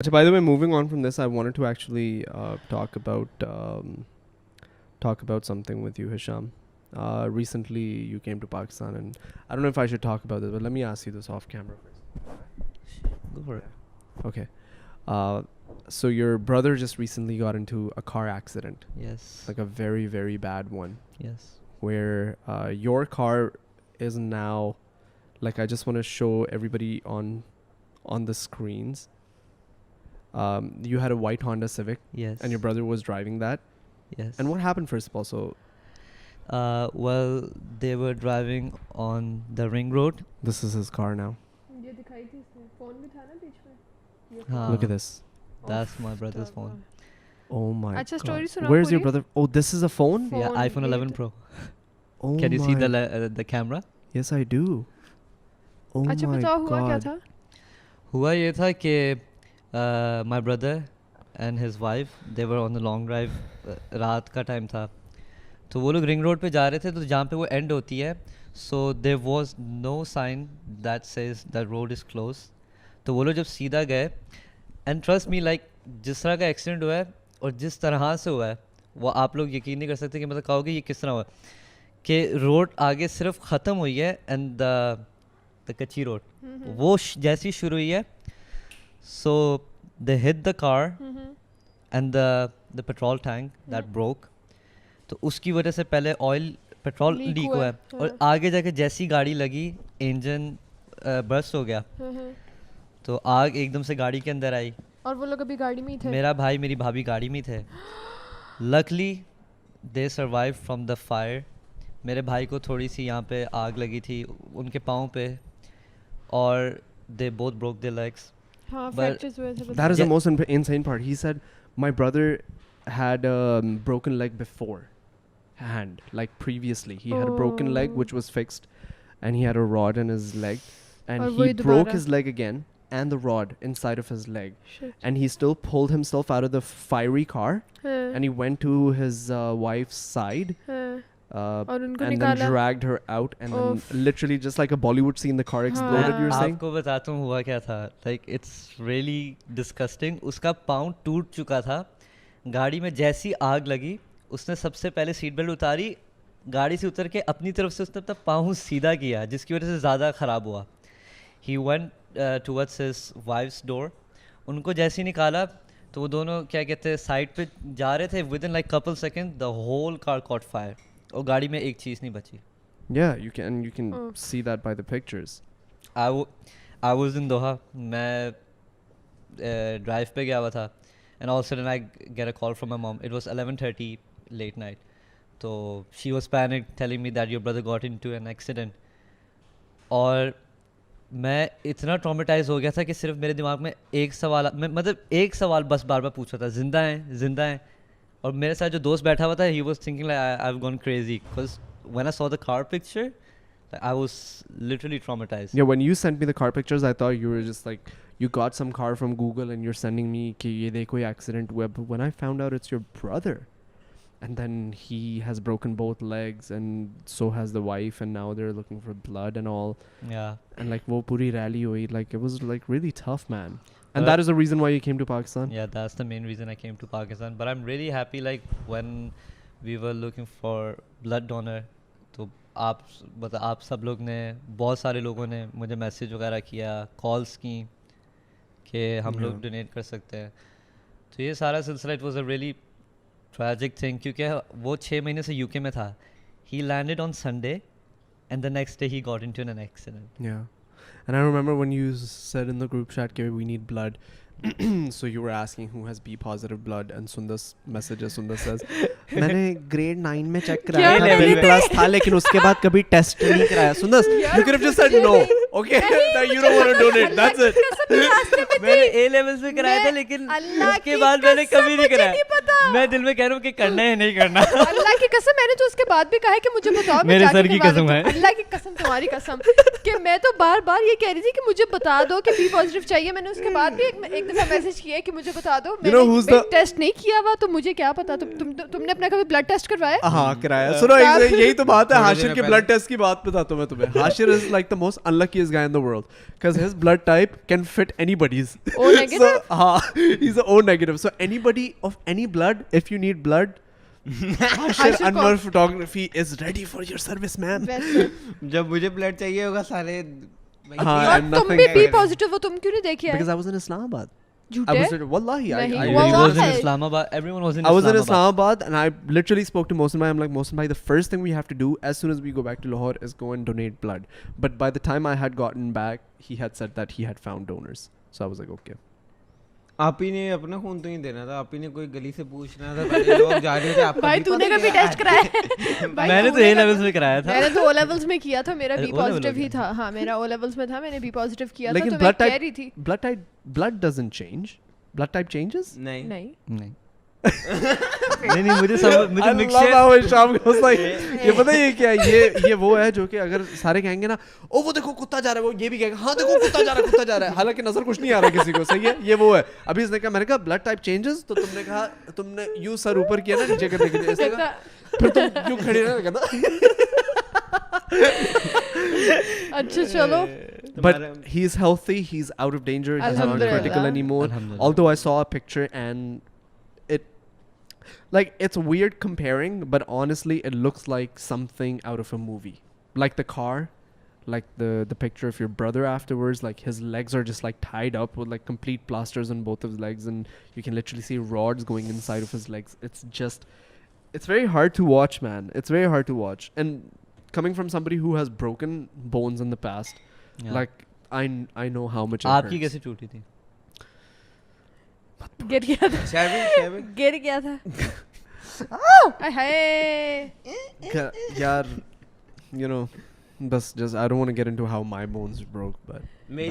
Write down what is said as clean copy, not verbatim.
By the way, moving on from this, I wanted to actually talk about something with you, Hisham. Recently, you came to Pakistan, and I don't know if I should talk about this, but let me ask you this off camera first. Go for it. Okay. So your brother just recently got into a car accident, Yes. like a very, very bad one, Yes. where your car is now, like, I just want to show everybody on the screens. You had a white Honda Civic, Yes. and your brother was driving that. Yes. And what happened first of all? So Well, they were driving on the ring road. this is his car now. ये दिखाई थी इसमें phone भी था ना बीच में ये हाँ. Look at this. That's my brother's phone. Oh my अच्छा, god. story सुनाओ Where's your पूरी। brother? Oh, this is a phone? Yeah, Phone iPhone 11 made. Pro. Oh Can you see my- the camera? Yes, I do. Oh अच्छा my बताओ हुआ क्या god. था? हुआ ये था कि my brother and his wife, they were on the long drive. रात का टाइम था, तो वो लोग रिंग रोड पे जा रहे थे, तो जहाँ पे वो एंड होती है, so there was no sign that says the road is closed. तो वो लोग जब सीधा गए, and trust me, like जिस तरह का एक्सीडेंट हुआ है और जिस तरह से हुआ है, वो आप लोग यकीन नहीं कर सकते कि मतलब कहोगे ये किस तरह हुआ, कि रोड आगे सिर्फ ख़त्म हुई है एंड द कच्ची रोड वो जैसी शुरू हुई है, so they hit the car and the petrol tank that broke. तो उसकी वजह से पहले ऑयल पेट्रोल Leak लीक हुआ हुआ है, है, और आगे जाके जैसी गाड़ी लगी इंजन बर्स्ट हो गया, तो आग एकदम से गाड़ी के अंदर आई. और वो लोग अभी गाड़ी में ही थे। मेरा भाई मेरी भाभी गाड़ी में थे. Luckily they survive from the fire. मेरे भाई को थोड़ी सी यहाँ पे आग लगी थी उनके पाँव पे, और they both broke there legs. हाँ, But fractures हुए थे That is बताओ। the Yeah. most insane part. He said my brother had a broken leg before hand, like previously he had a broken leg Oh. which was fixed, and he had a rod in his leg, and और he वही broke दोबारा। his leg again and the rod inside of his leg, Shit. and he still pulled himself out of the fiery car, हाँ, and he went to his wife's side, हाँ, और उनको and then निकाला। dragged her out, and then Oof. literally just like a Bollywood scene, the car exploded. हाँ। You're saying? आपको बताता हूँ हुआ क्या था. Like it's really disgusting. उसका पाँव टूट चुका था. गाड़ी में जैसी आग लगी, उसने सबसे पहले सीट बेल्ट उतारी, गाड़ी से उतर के अपनी तरफ से उसने अपना पाँव सीधा किया, जिसकी वजह से ज़्यादा ख़राब हुआ. He went towards his wives door. उनको जैसे ही निकाला, तो वो दोनों क्या कहते हैं साइड पे जा रहे थे. Within like couple second the whole car caught fire, और गाड़ी में एक चीज़ नहीं बची. Yeah, you can Oh. see that by the pictures. I was in Doha. मैं ड्राइव पे गया हुआ था, and all of a sudden I get a call from my mom. It was 11:30 late night. So she was panicked, telling me that your brother got into an accident. और मैं इतना traumatise हो गया था कि सिर्फ मेरे दिमाग में एक सवाल, मतलब एक सवाल बस बार बार पूछ रहा था, जिंदा हैं जिंदा हैं. और मेरे साथ जो दोस्त बैठा हुआ था, he was thinking like I've gone crazy because when I saw the car picture, like, I was literally traumatized. Yeah, when you sent me the car pictures, I thought you were just like you got some car from Google and you're sending me कि ये देखो ये accident हुआ. But when I found out it's your brother, and then he has broken both legs, and so has the wife, and now they're looking for blood and all, Yeah. and like वो पूरी rally हुई, like it was like really tough, man. And that is the reason why you came to Pakistan. Yeah, that's the main reason I came to Pakistan. But I'm really happy, like when we were looking for blood donor, तो आप सब लोग ने, बहुत सारे लोगों ने मुझे मैसेज वगैरह किया, कॉल्स की कि हम लोग Yeah. डोनेट कर सकते हैं. तो ये सारा सिलसिला, it was a really tragic thing, क्योंकि वो 6 महीने से यूके में था. ही landed on Sunday and the next day he got into an accident. Yeah. And I remember when you said in the group chat कि we need blood. So you were asking who has B positive blood, and Sundar's messages, Sundar says मैंने grade 9 में check कराया क्या था, B level plus था, लेकिन उसके बाद कभी test नहीं कराया. Sundar, you could have just said no. Okay, that you don't want to donate. That's it. मैंने ए लेवल से कराया था, लेकिन अल्लाह उसके की बाद मैंने कसम कभी नहीं मुझे कराया. नहीं पता। मैं दिल में कह रहा हूँ कि करना है नहीं करना. अल्लाह की कसम, मैंने तो उसके बाद भी कहा है कि मुझे बताओ, मैं मेरे जाके सर की करवा कसम दूँ। है. अल्लाह की कसम, तुम्हारी कसम, कि मैं तो बार बार ये कह रही थी कि मुझे बता दो कि बी पॉजिटिव चाहिए. मैंने उसके बाद भी एक दफा मैसेज किया कि मुझे बता दो. You know who's मैंने the- टेस्ट नहीं किया हुआ, तो मुझे क्या पता. तुमने अपना कभी ब्लड टेस्ट करवाया? हाँ कराया. सुनो, यही तो बात है. थोड़े हाशिर दिन के पहले- ब्लड टेस्ट की बात बताता हूँ मैं तुम्हें. Hashir is like the most unlucky luckiest guy in the world because his blood type can fit anybody's. O negative? So, he's a O negative. So anybody of any blood, if you need blood, Hashir Hashir Anwar Photography is ready for your service, man. वैसे जब मुझे blood चाहिए होगा साले हाँ, और and तुम nothing भी बी can- पॉजिटिव हो, तुम क्यों नहीं देखे Because I was in Islamabad. I झूठे was wallahi, नहीं, I Well, was in why? Islamabad. Everyone was in I was in Islamabad. Islamabad and I literally spoke to Mohsin bhai. I'm like, Mohsin bhai, the first thing we have to do as soon as we go back to Lahore is go and donate blood. But by the time I had gotten back, he had said that he had found donors. So I was like, okay. आप ही ने अपना खून तो नहीं देना था, आप ही ने कोई गली से पूछना था, पहले लोग जा रहे थे आपका भाई भी तूने पता कभी क्या टेस्ट कराया है? भाई मैंने तो तूने ए कभी- लेवल्स में कराया था मैंने तो ओ लेवल्स में किया था, मेरा अरे, बी O level पॉजिटिव हो ही गया। था। हाँ, मेरा ओ लेवल्स में था, मैंने बी पॉजिटिव किया था, लेकिन तो मैं blood कह type- रही थी Blood doesn't change. Blood type changes? नहीं नहीं नहीं नहीं मुझे सब मुझे I love mixture how Hisham goes like, ये पता है ये क्या है? ये वो है जो कि अगर सारे कहेंगे ना, ओ वो देखो कुत्ता जा रहा है, वो ये भी कहेगा हाँ देखो कुत्ता जा रहा है, हालांकि नजर कुछ नहीं आ रहा किसी को, सही है? ये वो है। अभी इसने कहा, मैंने कहा ब्लड टाइप चेंजेस, तो तुमने कहा, तुमने यू सर ऊपर किया ना नीचे करने के लिए, इसने कहा फिर तुम क्यों खड़ी रहने लगा? अच्छा चलो, But he's healthy, he's out of danger, he's not Alhamdulillah. critical anymore. Alhamdulillah. Although I saw a picture and it's weird comparing, but honestly it looks like something out of a movie. Like the car, like the picture of your brother afterwards, like his legs are just like tied up with like complete plasters on both of his legs, and you can literally see rods going inside of his legs. It's very hard to watch, man. It's very hard to watch. And coming from somebody who has broken bones in the past, like I know how much it आपकी hurts. कैसे टूटी थी गिर गया था, shaving गिर गया था। आय हाय, यार, you know, just I don't want to get into how my bones broke, but मेरी